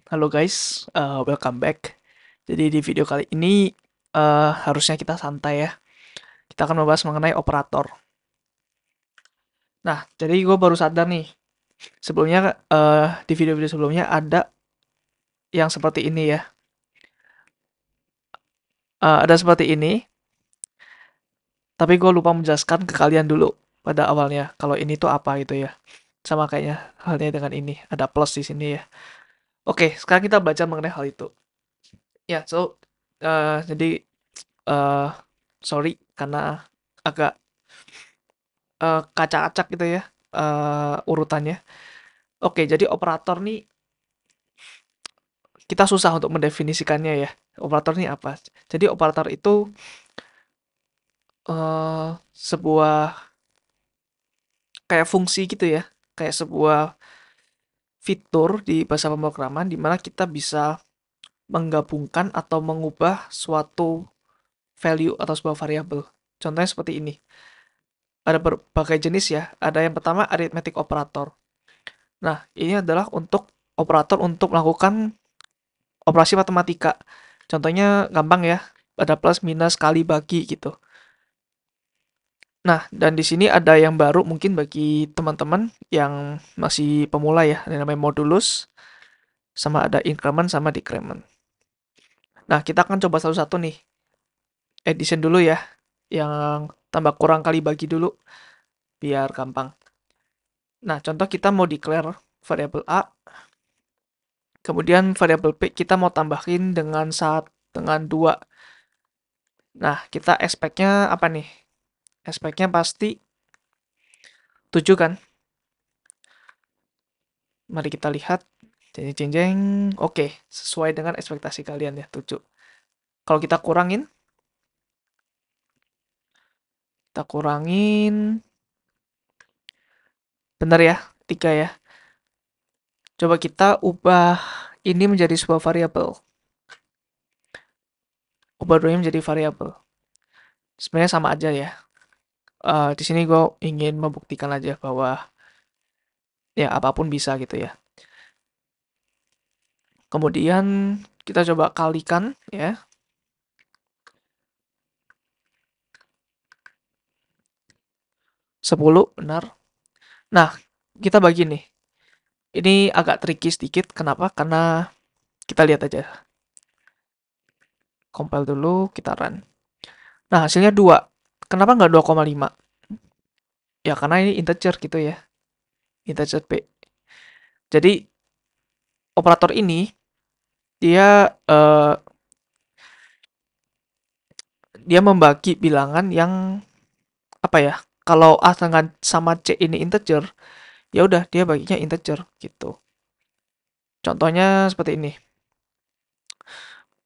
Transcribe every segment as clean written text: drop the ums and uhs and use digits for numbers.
Halo guys, welcome back. Jadi di video kali ini harusnya kita santai ya. Kita akan membahas mengenai operator. Nah, jadi gue baru sadar nih, sebelumnya di video-video sebelumnya ada yang seperti ini ya. Ada seperti ini, tapi gue lupa menjelaskan ke kalian dulu pada awalnya kalau ini tuh apa gitu ya. Sama kayaknya halnya dengan ini, ada plus di sini ya. Oke, sekarang kita belajar mengenai hal itu. Ya, jadi eh sorry karena agak kacak-acak gitu ya urutannya. Oke, jadi operator nih kita susah untuk mendefinisikannya ya. Operator ini apa? Jadi operator itu sebuah kayak fungsi gitu ya, kayak sebuah fitur di bahasa pemrograman di mana kita bisa menggabungkan atau mengubah suatu value atau sebuah variabel. Contohnya seperti ini. Ada berbagai jenis ya. Ada yang pertama arithmetic operator. Nah, ini adalah untuk operator untuk melakukan operasi matematika. Contohnya gampang ya, ada plus, minus, kali, bagi gitu. Nah, dan di sini ada yang baru mungkin bagi teman-teman yang masih pemula ya, ada yang namanya modulus, sama ada increment sama decrement. Nah, kita akan coba satu-satu nih. Addition dulu ya, yang tambah kurang kali bagi dulu, biar gampang. Nah, contoh kita mau declare variabel A, kemudian variabel P kita mau tambahin dengan 2. Nah, kita expect-nya apa nih? Expect-nya pasti 7 kan? Mari kita lihat. Jeng jeng jeng. Oke, sesuai dengan ekspektasi kalian ya, 7. Kalau kita kurangin benar ya, 3 ya. Coba kita ubah ini menjadi sebuah variabel. Ubah dulunya menjadi variabel. Sebenarnya sama aja ya. Di sini gue ingin membuktikan aja bahwa ya apapun bisa gitu ya. Kemudian kita coba kalikan ya. 10 benar. Nah, kita bagi nih. Ini agak tricky sedikit. Kenapa? Karena kita lihat aja. Compile dulu, kita run. Nah, hasilnya 2. Kenapa nggak 2,5? Ya, karena ini integer gitu ya. Integer P. Jadi, operator ini, dia dia membagi bilangan yang, apa ya, kalau A dengan sama C ini integer, ya udah dia baginya integer gitu. Contohnya seperti ini.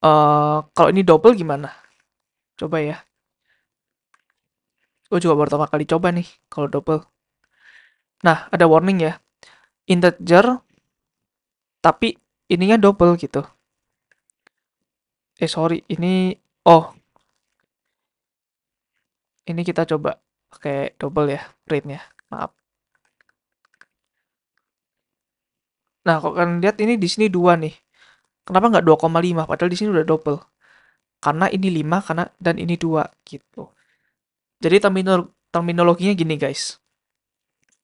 Kalau ini double gimana? Coba ya. Gue juga baru pertama kali coba nih kalau double. Nah, ada warning ya. Integer tapi ininya double gitu. Sorry, oh, ini kita coba pakai double ya, printnya. Maaf. Nah, kalau kalian lihat ini di sini 2 nih. Kenapa nggak 2,5? Padahal di sini udah double. Karena ini 5 dan ini 2 gitu. Jadi terminologinya gini guys.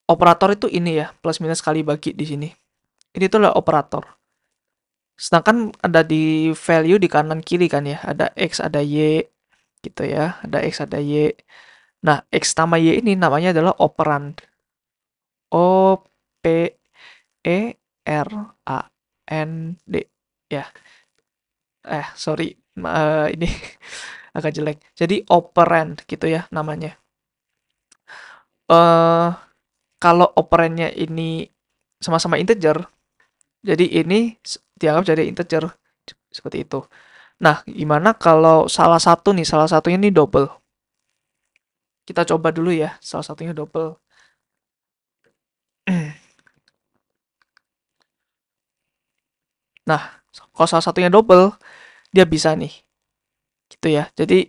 Operator itu ini ya, plus minus kali bagi di sini. Ini tuh adalah operator. Sedangkan ada di value di kanan kiri kan ya, ada X, ada Y gitu ya, ada X, ada Y. Nah, X sama Y ini namanya adalah operand. O P E R A N D ya. Sorry, ini agak jelek. Jadi operand gitu ya namanya. Eh kalau operandnya ini sama-sama integer, jadi ini dianggap jadi integer seperti itu. Nah, gimana kalau salah satunya ini double? Kita coba dulu ya, salah satunya double. Nah, kalau salah satunya double, dia bisa nih, gitu ya. Jadi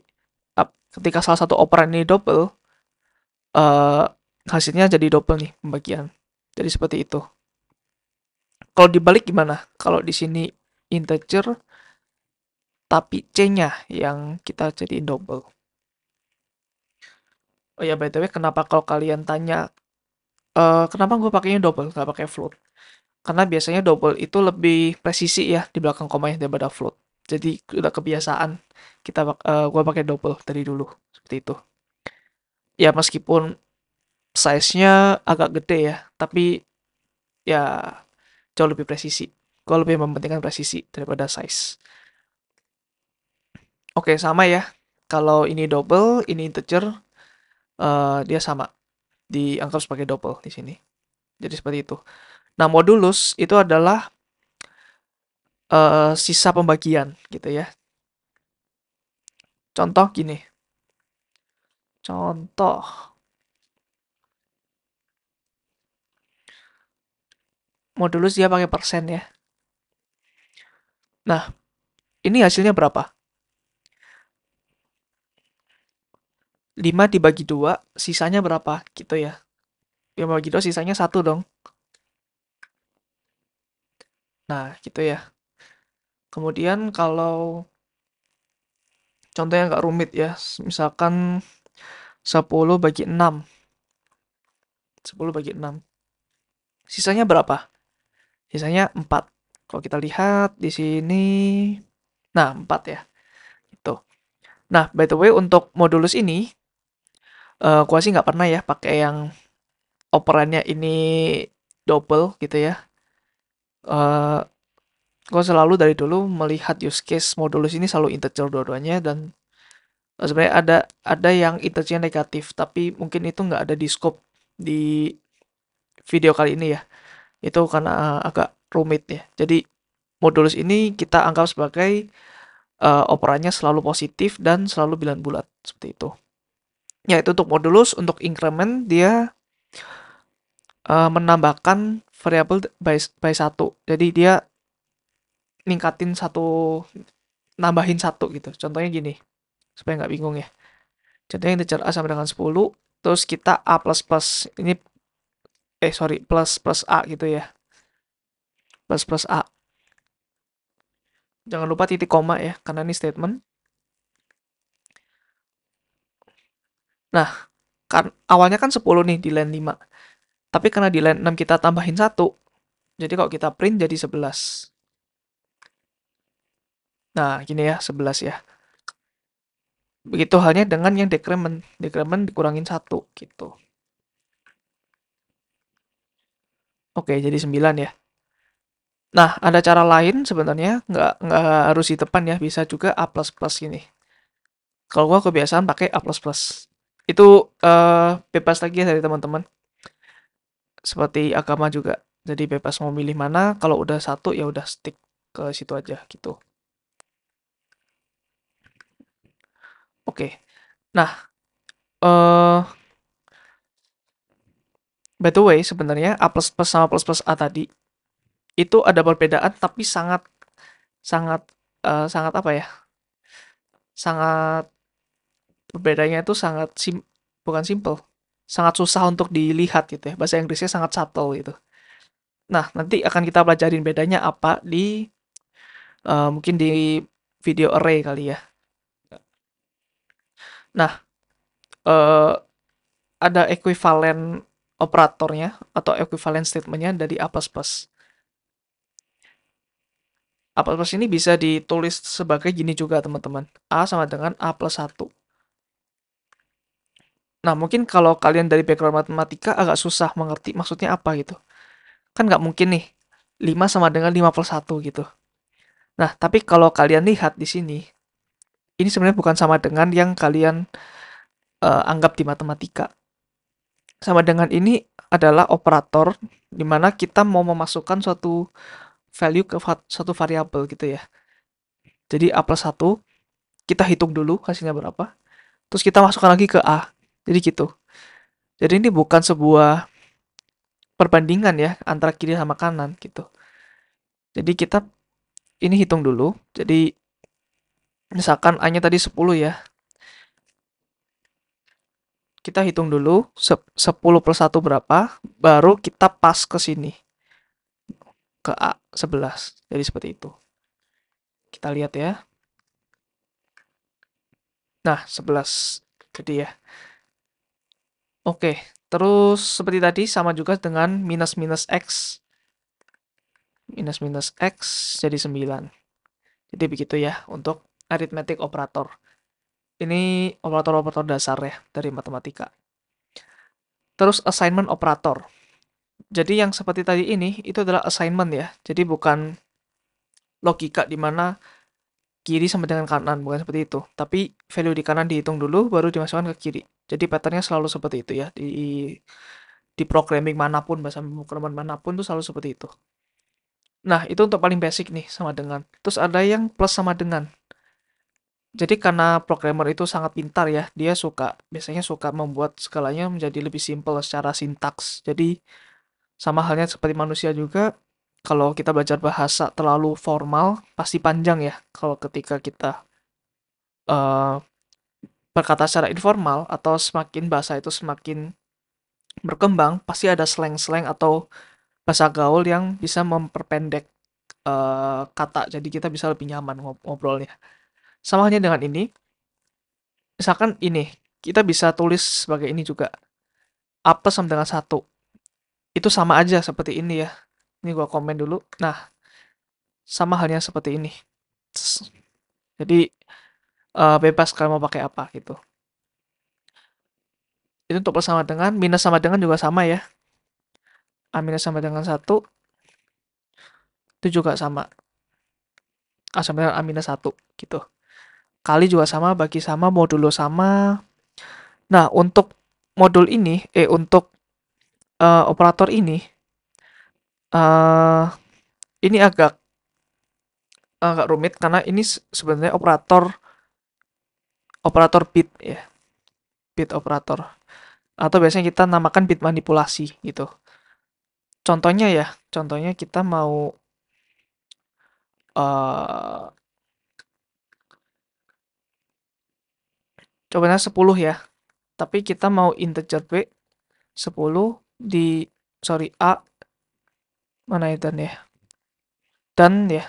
ketika salah satu operan ini double, eh hasilnya jadi double nih pembagian. Jadi seperti itu. Kalau dibalik gimana? Kalau di sini integer, tapi C-nya yang kita jadiin double. Oh ya, by the way, kenapa kalau kalian tanya, kenapa gue pakainya double, nggak pakai float? Karena biasanya double itu lebih presisi ya di belakang komanya daripada float. Jadi udah kebiasaan gue pakai double dari dulu seperti itu. Ya meskipun size-nya agak gede ya, tapi ya jauh lebih presisi. Gue lebih mementingkan presisi daripada size. Oke, sama ya. Kalau ini double, ini integer, dia sama. Dianggap sebagai double di sini. Jadi seperti itu. Nah, modulus itu adalah sisa pembagian gitu ya. Contoh gini. Contoh. Modulus dia pakai persen ya. Nah, ini hasilnya berapa? 5 dibagi 2, sisanya berapa? Gitu ya. 5 bagi 2, sisanya 1 dong. Nah, gitu ya. Kemudian kalau contohnya nggak rumit ya, misalkan 10 bagi 6. 10 bagi 6. Sisanya berapa? Sisanya 4. Kalau kita lihat di sini, nah 4 ya. Itu. Nah, by the way untuk modulus ini, gua sih nggak pernah ya pakai yang operannya ini double gitu ya. Eh, gue selalu dari dulu melihat use case modulus ini selalu integer dua-duanya dan sebenarnya ada yang integernya negatif tapi mungkin itu nggak ada di scope di video kali ini ya. Itu karena agak rumit ya. Jadi modulus ini kita anggap sebagai operannya selalu positif dan selalu bilan bulat seperti itu. Ya itu untuk modulus, untuk increment dia menambahkan variabel by 1. Jadi dia ningkatin satu, nambahin satu gitu. Contohnya gini, supaya nggak bingung ya. Contohnya integer A sama dengan 10, terus kita A plus plus, ini, sorry, plus plus A gitu ya. Plus plus A. Jangan lupa titik koma ya, karena ini statement. Nah, kan awalnya kan 10 nih di line 5. Tapi karena di line 6 kita tambahin 1, jadi kalau kita print jadi 11. Nah, gini ya, 11 ya. Begitu halnya dengan yang decrement. Decrement dikurangin 1 gitu. Oke, jadi 9 ya. Nah, ada cara lain sebenarnya, nggak harus di depan ya, bisa juga A++ gini. Kalau gua kebiasaan pakai A++. Itu bebas lagi ya dari teman-teman. Seperti agama juga. Jadi bebas mau milih mana, kalau udah satu ya udah stick ke situ aja gitu. Oke. Nah, eh by the way sebenarnya A++ sama plus plus A tadi itu ada perbedaan tapi sangat sangat sangat apa ya? Sangat berbedanya itu bukan simple. Sangat susah untuk dilihat gitu ya. Bahasa Inggrisnya sangat subtle gitu. Nah, nanti akan kita pelajarin bedanya apa di mungkin di video array kali ya. Nah, eh, ada equivalent operatornya atau equivalent statementnya dari A++. A++ ini bisa ditulis sebagai gini juga teman-teman. A sama dengan A plus 1. Nah, mungkin kalau kalian dari background matematika agak susah mengerti maksudnya apa gitu. Kan nggak mungkin nih 5 sama dengan 5 plus 1 gitu. Nah, tapi kalau kalian lihat di sini, ini sebenarnya bukan sama dengan yang kalian anggap di matematika. Sama dengan ini adalah operator di mana kita mau memasukkan suatu value ke satu variabel gitu ya. Jadi A plus 1, kita hitung dulu hasilnya berapa. Terus kita masukkan lagi ke A. Jadi gitu. Jadi ini bukan sebuah perbandingan ya antara kiri sama kanan gitu. Jadi kita ini hitung dulu. Jadi misalkan A-nya tadi 10 ya. Kita hitung dulu 10 plus 1 berapa, baru kita pas ke sini. Ke A 11. Jadi seperti itu. kita lihat ya. Nah, 11. Jadi ya. Oke, terus seperti tadi sama juga dengan minus minus X. Minus minus X jadi 9. Jadi begitu ya untuk arithmetic operator. Ini operator-operator dasar ya dari matematika. Terus assignment operator. Jadi yang seperti tadi ini itu adalah assignment ya. Jadi bukan logika di mana kiri sama dengan kanan, bukan seperti itu. Tapi value di kanan dihitung dulu baru dimasukkan ke kiri. Jadi patternnya selalu seperti itu ya. Di programming manapun, bahasa pemrograman manapun tuh selalu seperti itu. Nah, itu untuk paling basic nih sama dengan. Terus ada yang plus sama dengan. Jadi karena programmer itu sangat pintar ya, dia biasanya suka membuat segalanya menjadi lebih simpel secara sintaks. Jadi sama halnya seperti manusia juga, kalau kita belajar bahasa terlalu formal, pasti panjang ya. Kalau ketika kita eh, berkata secara informal atau semakin bahasa itu semakin berkembang, pasti ada slang-slang atau bahasa gaul yang bisa memperpendek kata. Jadi kita bisa lebih nyaman ngobrolnya. Sama halnya dengan ini, misalkan ini, kita bisa tulis sebagai ini juga. A plus sama dengan 1. Itu sama aja seperti ini ya. Ini gua komen dulu. Nah, sama halnya seperti ini. Jadi, bebas kalian mau pakai apa gitu. Itu untuk plus sama dengan, minus sama dengan juga sama ya. A minus sama dengan 1, itu juga sama. A sama dengan A minus 1 gitu. Kali juga sama, bagi sama, modulo sama. Nah, untuk modul ini, untuk operator eh ini agak rumit karena ini sebenarnya operator operator bit ya, bit operator. Atau biasanya kita namakan bit manipulasi gitu. Contohnya kita mau eh coba 10 ya. Tapi kita mau integer b 10 A mana ya dan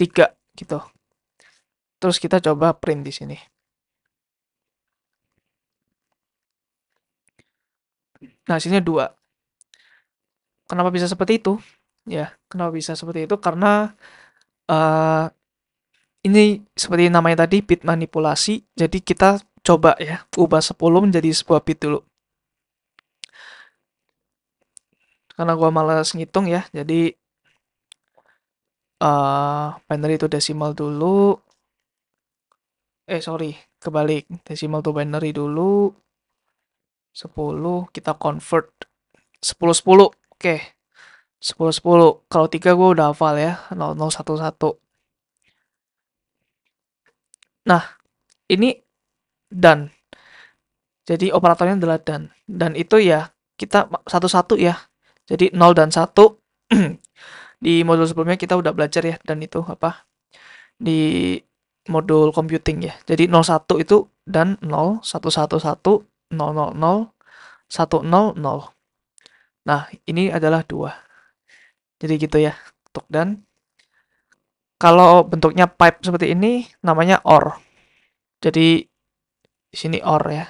3 gitu. Terus kita coba print di sini. Nah, hasilnya 2. Kenapa bisa seperti itu? Ya, kenapa bisa seperti itu? Karena eh ini seperti namanya tadi bit manipulasi. Jadi kita coba ya ubah 10 menjadi sebuah bit dulu. Karena gua malas ngitung ya, jadi binary itu desimal dulu. Sorry, kebalik. Desimal to binary dulu. 10 kita convert 10 10. Oke. 10 10. Kalau 3 gue udah hafal ya. 0 0 1 1. Nah, ini dan. Jadi operatornya adalah dan. Dan itu ya kita satu-satu ya. Jadi 0 dan 1 di modul sebelumnya kita udah belajar ya, dan itu apa? Di modul computing ya. Jadi 01 itu dan 0 1 1 1 0 0 0 1 0 0. Nah, ini adalah 2. Jadi gitu ya. Untuk dan kalau bentuknya pipe seperti ini namanya OR. Jadi di sini OR ya.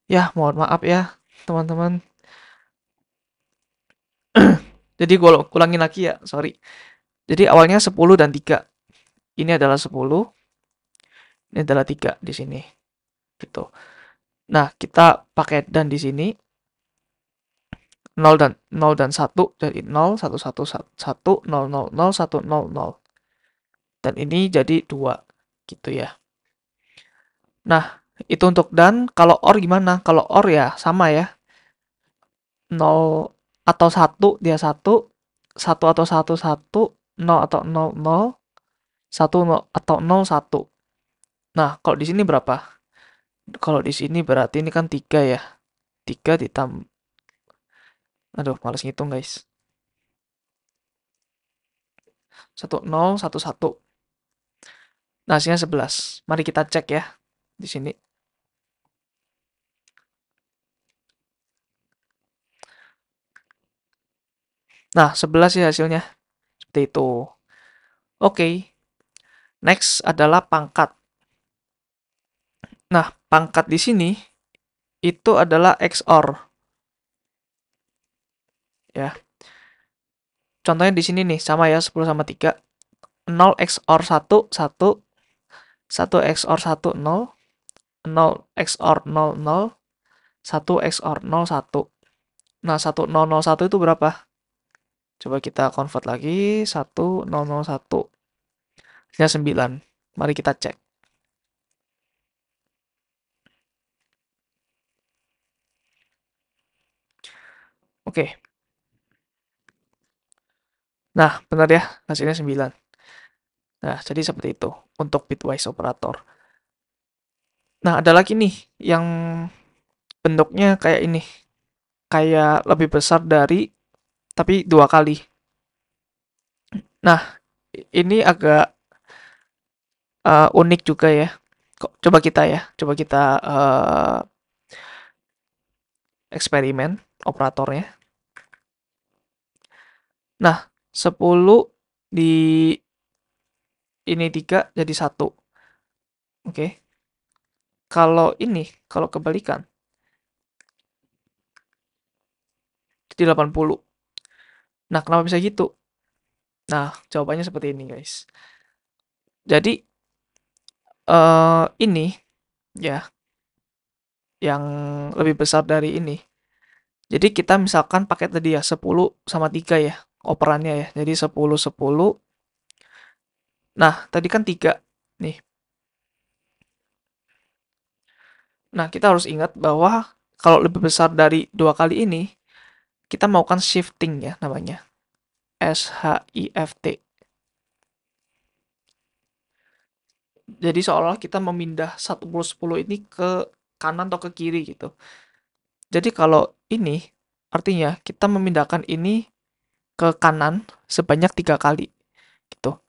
Ya, mohon maaf ya, teman-teman. Jadi gue ulangin lagi ya, sorry. Jadi awalnya 10 dan 3. Ini adalah 10, ini adalah 3 di sini. Gitu. Nah, kita pakai dan di sini 0 dan 1 jadi 0 1 1 1 0 0 0 1 0 0. Dan ini jadi 2 gitu ya. Nah, itu untuk dan. Kalau OR gimana? Kalau OR ya sama ya. 0 atau 1 dia 1, 1 atau 1 1, 0 atau 0 0, 1 atau 0 1. Nah, kalau di sini berapa? Kalau di sini berarti ini kan 3 ya. 3 ditambah. Aduh, males ngitung, guys. 1 0 1 1. Nah, hasilnya 11. Mari kita cek ya di sini. Nah, 11 ya hasilnya. Seperti itu. Oke, next adalah pangkat. Nah, pangkat di sini itu adalah XOR ya. Contohnya di sini nih sama ya 10 sama 3. 0 XOR 1 1, 1 XOR 1 0, 0 XOR 0 0, 1 XOR 0 1. Nah, 1001 itu berapa? Coba kita convert lagi. 1001. Hasilnya 9. Mari kita cek. Oke. Nah, benar ya. Hasilnya 9. Nah, jadi seperti itu untuk bitwise operator. Nah, ada lagi nih yang bentuknya kayak ini. Kayak lebih besar dari, tapi 2 kali. Nah, ini agak unik juga ya. Coba kita ya, coba kita eksperimen operatornya. Nah, 10 di ini 3 jadi 1. Oke. Kalau ini, kalau kebalikan, jadi 80. Nah, kenapa bisa gitu? Nah, jawabannya seperti ini, guys. Jadi, ini ya, yang lebih besar dari ini. Jadi kita misalkan pakai tadi ya 10 sama 3 ya operannya ya. Jadi 10 10. Nah, tadi kan 3 nih. Nah, kita harus ingat bahwa kalau lebih besar dari 2 kali ini, kita melakukan shifting ya namanya. SHIFT. Jadi seolah-olah kita memindah 10 10 ini ke kanan atau ke kiri gitu. Jadi kalau ini artinya kita memindahkan ini ke kanan sebanyak 3 kali gitu.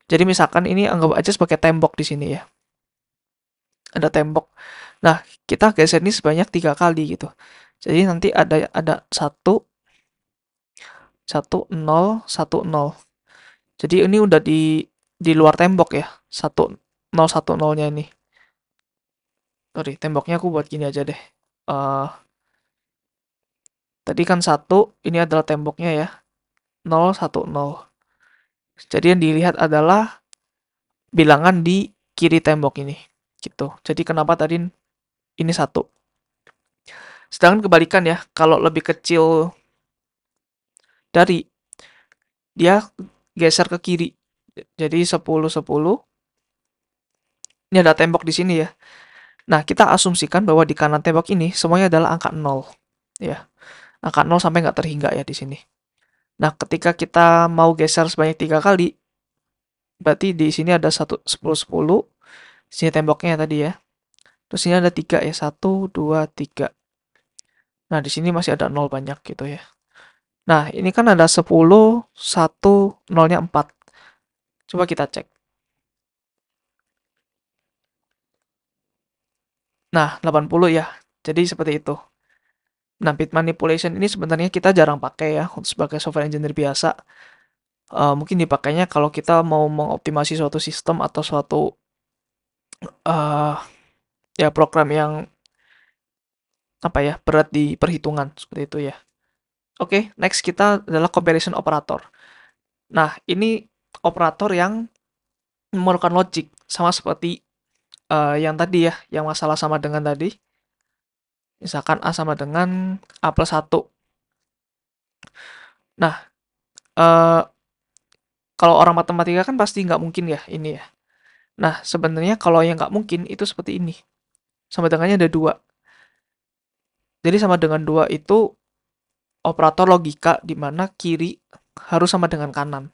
Jadi misalkan ini anggap aja sebagai tembok di sini ya. Ada tembok. Nah, kita geser ini sebanyak 3 kali gitu. Jadi nanti ada satu satu nol satu nol. Jadi ini udah di luar tembok ya. 1010-nya ini. Sorry, temboknya aku buat gini aja deh. Eh tadi kan 1, ini adalah temboknya ya. 010. Jadi yang dilihat adalah bilangan di kiri tembok ini. Gitu. Jadi kenapa tadi ini 1? Sedangkan kebalikan ya, kalau lebih kecil dari, dia geser ke kiri. Jadi 10 10. Ini ada tembok di sini ya. Nah, kita asumsikan bahwa di kanan tembok ini semuanya adalah angka 0 ya. Angka 0 sampai nggak terhingga ya di sini. Nah, ketika kita mau geser sebanyak 3 kali, berarti di sini ada 10 10. Sini temboknya tadi ya. Terus ini ada 3 ya. 1 2 3. Nah, di sini masih ada 0 banyak gitu ya. Nah, ini kan ada 10 1 0-nya 4. Coba kita cek. Nah, 80 ya. Jadi seperti itu. Nah, bit manipulation ini sebenarnya kita jarang pakai ya sebagai software engineer biasa. Mungkin dipakainya kalau kita mau mengoptimasi suatu sistem atau suatu uh, ya program yang apa ya berat di perhitungan seperti itu ya. Oke, next kita adalah comparison operator. Nah, ini operator yang memerlukan logic sama seperti yang tadi ya, yang masalah sama dengan tadi. Misalkan A sama dengan A plus 1. Nah, uh, kalau orang matematika kan pasti nggak mungkin ya ini ya. Nah, sebenarnya kalau yang nggak mungkin itu seperti ini. Sama dengannya ada 2. Jadi sama dengan 2 itu operator logika di mana kiri harus sama dengan kanan.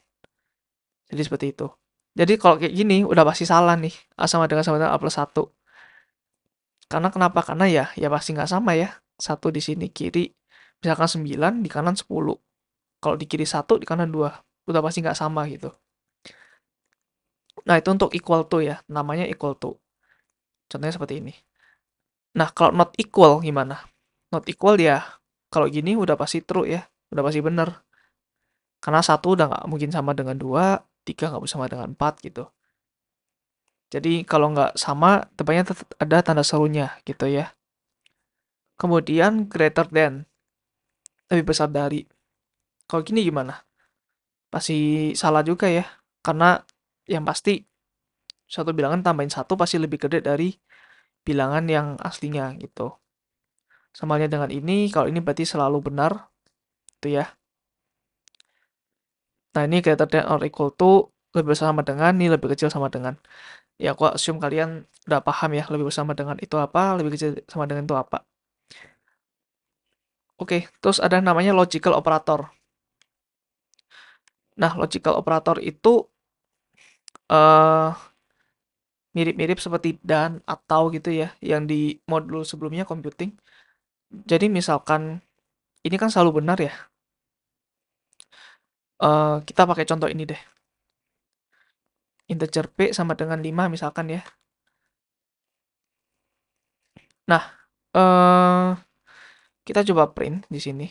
Jadi seperti itu. Jadi kalau kayak gini udah pasti salah nih. A sama dengan A plus 1. Karena kenapa? Karena ya pasti nggak sama ya. 1 di sini kiri misalkan 9, di kanan 10. Kalau di kiri 1, di kanan 2. Udah pasti nggak sama gitu. Nah, itu untuk equal to ya. Namanya equal to. Contohnya seperti ini. Nah, kalau not equal gimana? Not equal ya, kalau gini udah pasti true ya. Udah pasti bener. Karena 1 udah nggak mungkin sama dengan 2, 3 nggak bisa sama dengan 4 gitu. Jadi kalau nggak sama, depannya tetap ada tanda serunya gitu ya. Kemudian greater than, lebih besar dari. Kalau gini gimana? Pasti salah juga ya. Karena yang pasti suatu bilangan tambahin 1 pasti lebih gede dari bilangan yang aslinya gitu. Sama halnya dengan ini, kalau ini berarti selalu benar, gitu ya. Nah, ini greater than or equal to, lebih besar sama dengan, ini lebih kecil sama dengan. Ya, aku assume kalian udah paham ya, lebih besar sama dengan itu apa, lebih kecil sama dengan itu apa. Oke, terus ada namanya logical operator. Nah, logical operator itu eh mirip-mirip seperti dan atau gitu ya, yang di modul sebelumnya computing. Jadi misalkan ini kan selalu benar ya. Kita pakai contoh ini deh. Integer p sama dengan 5 misalkan ya. Nah, eh kita coba print di sini.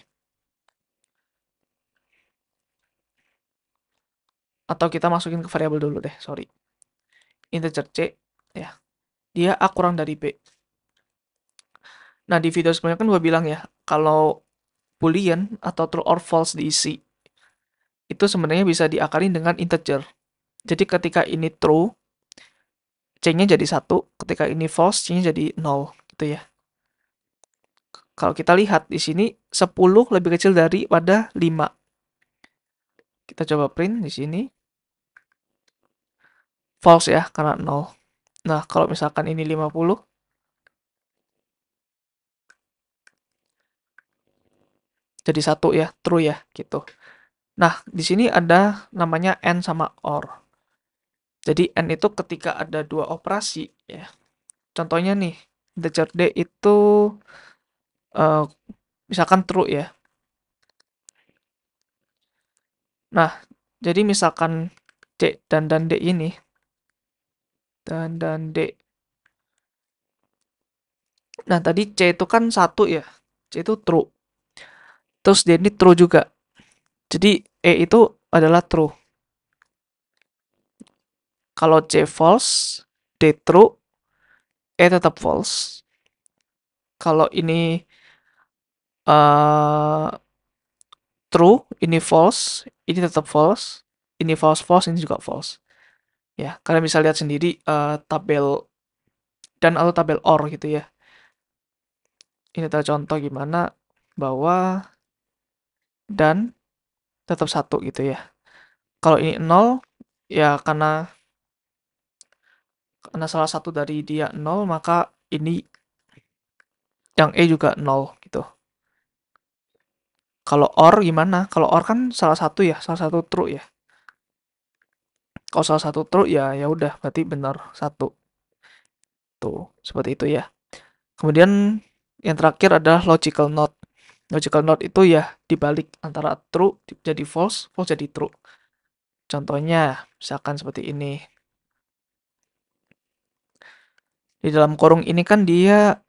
Atau kita masukin ke variabel dulu deh, sorry. Integer c, ya. Dia A kurang dari B. Nah, di video sebelumnya kan gue bilang ya, kalau boolean atau true or false diisi, itu sebenarnya bisa diakarin dengan integer. Jadi ketika ini true, C-nya jadi 1, ketika ini false, C-nya jadi 0, gitu ya. Kalau kita lihat di sini 10 lebih kecil daripada 5. Kita coba print di sini. False ya, karena 0. Nah, kalau misalkan ini 50, jadi 1 ya, true ya, gitu. Nah, di sini ada namanya AND sama OR. Jadi AND itu ketika ada dua operasi ya. Contohnya nih, integer D itu eh, misalkan true ya. Nah, jadi misalkan C dan D ini dan D. Nah, tadi C itu kan 1 ya. C itu true. Terus D ini true juga. Jadi E itu adalah true. Kalau C false, D true, E tetap false. Kalau ini uh, true, ini false, ini tetap false, ini false false, ini juga false. Ya, kalian bisa lihat sendiri tabel dan atau tabel OR gitu ya. Ini adalah contoh gimana bahwa dan tetap 1 gitu ya. Kalau ini 0, ya karena salah satu dari dia 0, maka ini yang E juga 0 gitu. Kalau OR gimana? Kalau OR kan salah satu ya, salah satu true ya. Kalau salah satu true ya ya udah berarti benar 1. Tuh, seperti itu ya. Kemudian yang terakhir adalah logical not. Logical not itu ya dibalik antara true jadi false, false jadi true. Contohnya misalkan seperti ini. Di dalam kurung ini kan dia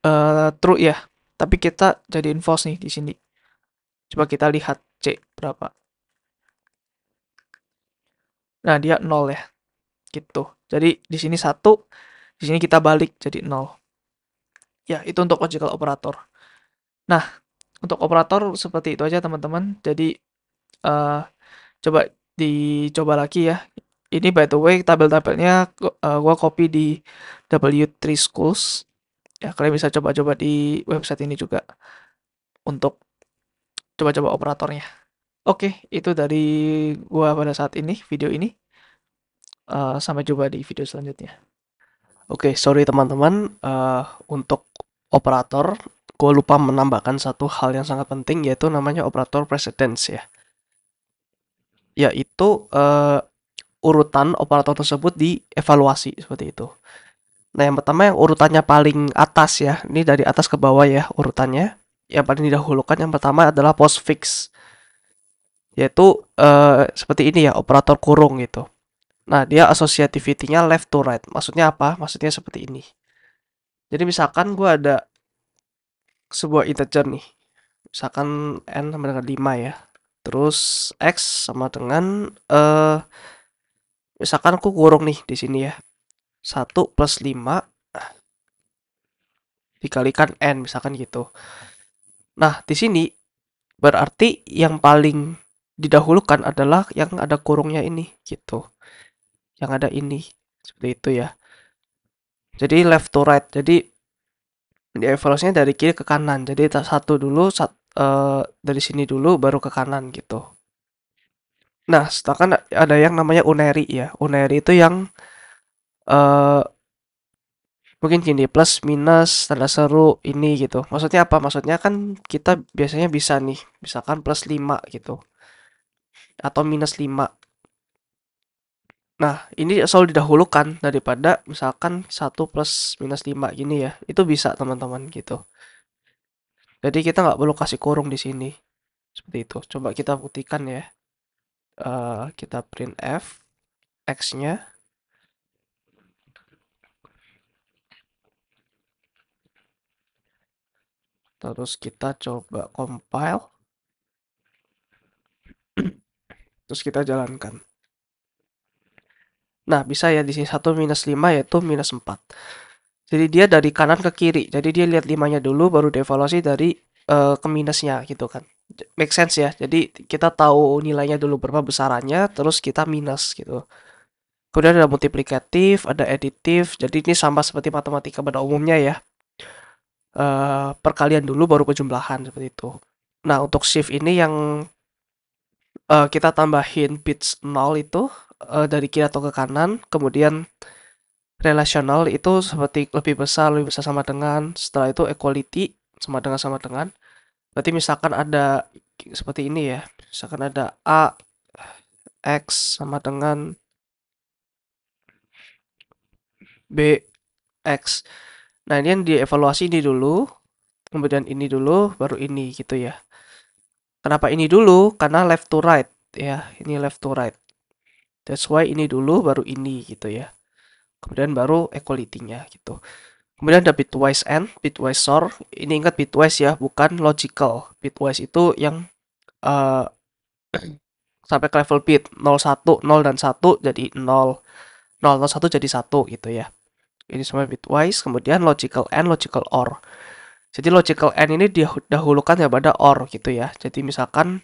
true ya, tapi kita jadiin false nih di sini. Coba kita lihat C berapa. Nah, dia 0 ya. Gitu. Jadi di sini 1, di sini kita balik jadi 0. Ya, itu untuk logical operator. Nah, untuk operator seperti itu aja teman-teman. Jadi coba dicoba lagi ya. Ini by the way tabel-tabelnya gua copy di W3 Schools. Ya, kalian bisa coba-coba di website ini juga untuk coba-coba operatornya. Oke, itu dari gua pada saat ini, video ini. Sampai jumpa di video selanjutnya. Oke, sorry teman-teman, untuk operator, gue lupa menambahkan satu hal yang sangat penting, yaitu namanya operator precedence ya. Yaitu urutan operator tersebut dievaluasi seperti itu. Nah, yang pertama yang urutannya paling atas ya, ini dari atas ke bawah ya urutannya. Yang paling didahulukan yang pertama adalah postfix, yaitu seperti ini ya, operator kurung gitu. Nah, dia associativity-nya left to right. Maksudnya apa? Maksudnya seperti ini. Jadi misalkan gue ada sebuah integer nih. Misalkan n sama dengan 5 ya. Terus X sama dengan misalkan aku kurung nih di sini ya. 1 + 5 dikalikan N misalkan gitu. Nah, di sini berarti yang paling didahulukan adalah yang ada kurungnya ini gitu. Yang ada ini. Seperti itu ya. Jadi left to right. Jadi evaluasinya dari kiri ke kanan. Jadi satu dulu dari sini dulu baru ke kanan gitu. Nah, sedangkan ada yang namanya unary ya. Unary itu yang eh mungkin gini, plus minus tanda seru ini gitu. Maksudnya apa? Maksudnya kan kita biasanya bisa nih, misalkan +5 gitu atau -5. Nah, ini selalu didahulukan daripada misalkan 1 + -5 gini ya. Itu bisa teman-teman gitu. Jadi kita nggak perlu kasih kurung di sini. Seperti itu. Coba kita buktikan ya. Kita print f x-nya. Terus kita coba compile. Terus kita jalankan. Nah, bisa ya di sini 1 - 5 yaitu -4. Jadi dia dari kanan ke kiri. Jadi dia lihat 5-nya dulu baru dievaluasi dari ke minusnya gitu kan. Make sense ya. Jadi kita tahu nilainya dulu berapa besarannya, terus kita minus gitu. Kemudian ada multiplikatif, ada additif. Jadi ini sama seperti matematika pada umumnya ya. Perkalian dulu baru penjumlahan seperti itu. Nah, untuk shift ini yang kita tambahin bits 0 itu dari kiri atau ke kanan, kemudian relasional itu seperti lebih besar sama dengan, setelah itu equality sama dengan. Berarti misalkan ada seperti ini ya, misalkan ada A X sama dengan B X. Nah, ini yang dievaluasi ini dulu, kemudian ini dulu, baru ini gitu ya. Kenapa ini dulu? Karena left to right ya, ini left to right. That's why ini dulu, baru ini gitu ya. Kemudian baru equality-nya gitu. Kemudian ada bitwise AND, bitwise SOR. Ini ingat bitwise ya, bukan logical. Bitwise itu yang uh, sampai ke level bit 0, 1, 0 dan 1 jadi 0. 0, 0, 1 jadi 1 gitu ya. Ini semua bitwise. Kemudian logical AND, logical OR. Jadi logical AND ini didahulukan daripada OR gitu ya. Jadi misalkan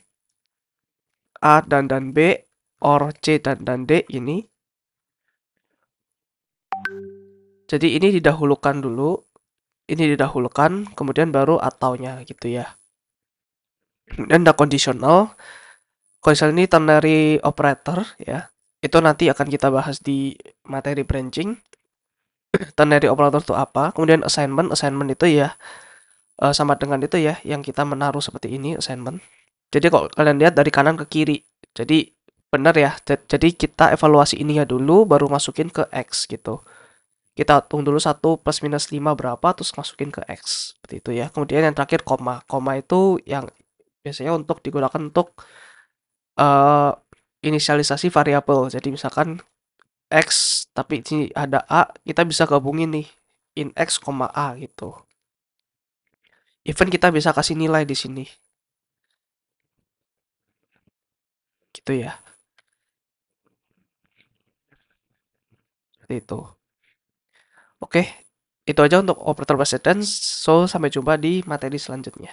A dan B, OR C dan D ini. Jadi ini didahulukan dulu, ini didahulukan, kemudian baru ataunya gitu ya. Dan ada conditional. Conditional ini ternary operator ya. Itu nanti akan kita bahas di materi branching. Ternary operator itu apa? Kemudian assignment, assignment itu ya sama dengan itu ya, yang kita menaruh seperti ini assignment. Jadi kalau kalian lihat dari kanan ke kiri. Jadi benar ya. Jadi kita evaluasi ininya dulu, baru masukin ke X gitu. Kita hitung dulu 1 + -5 berapa, terus masukin ke X. Seperti itu ya. Kemudian yang terakhir koma. Koma itu yang biasanya untuk digunakan untuk uh, inisialisasi variabel. Jadi misalkan X, tapi di sini ada A, kita bisa gabungin nih. In X, A gitu. Even kita bisa kasih nilai di sini. Gitu ya. Seperti itu. Oke, itu aja untuk operator precedence. So, sampai jumpa di materi selanjutnya.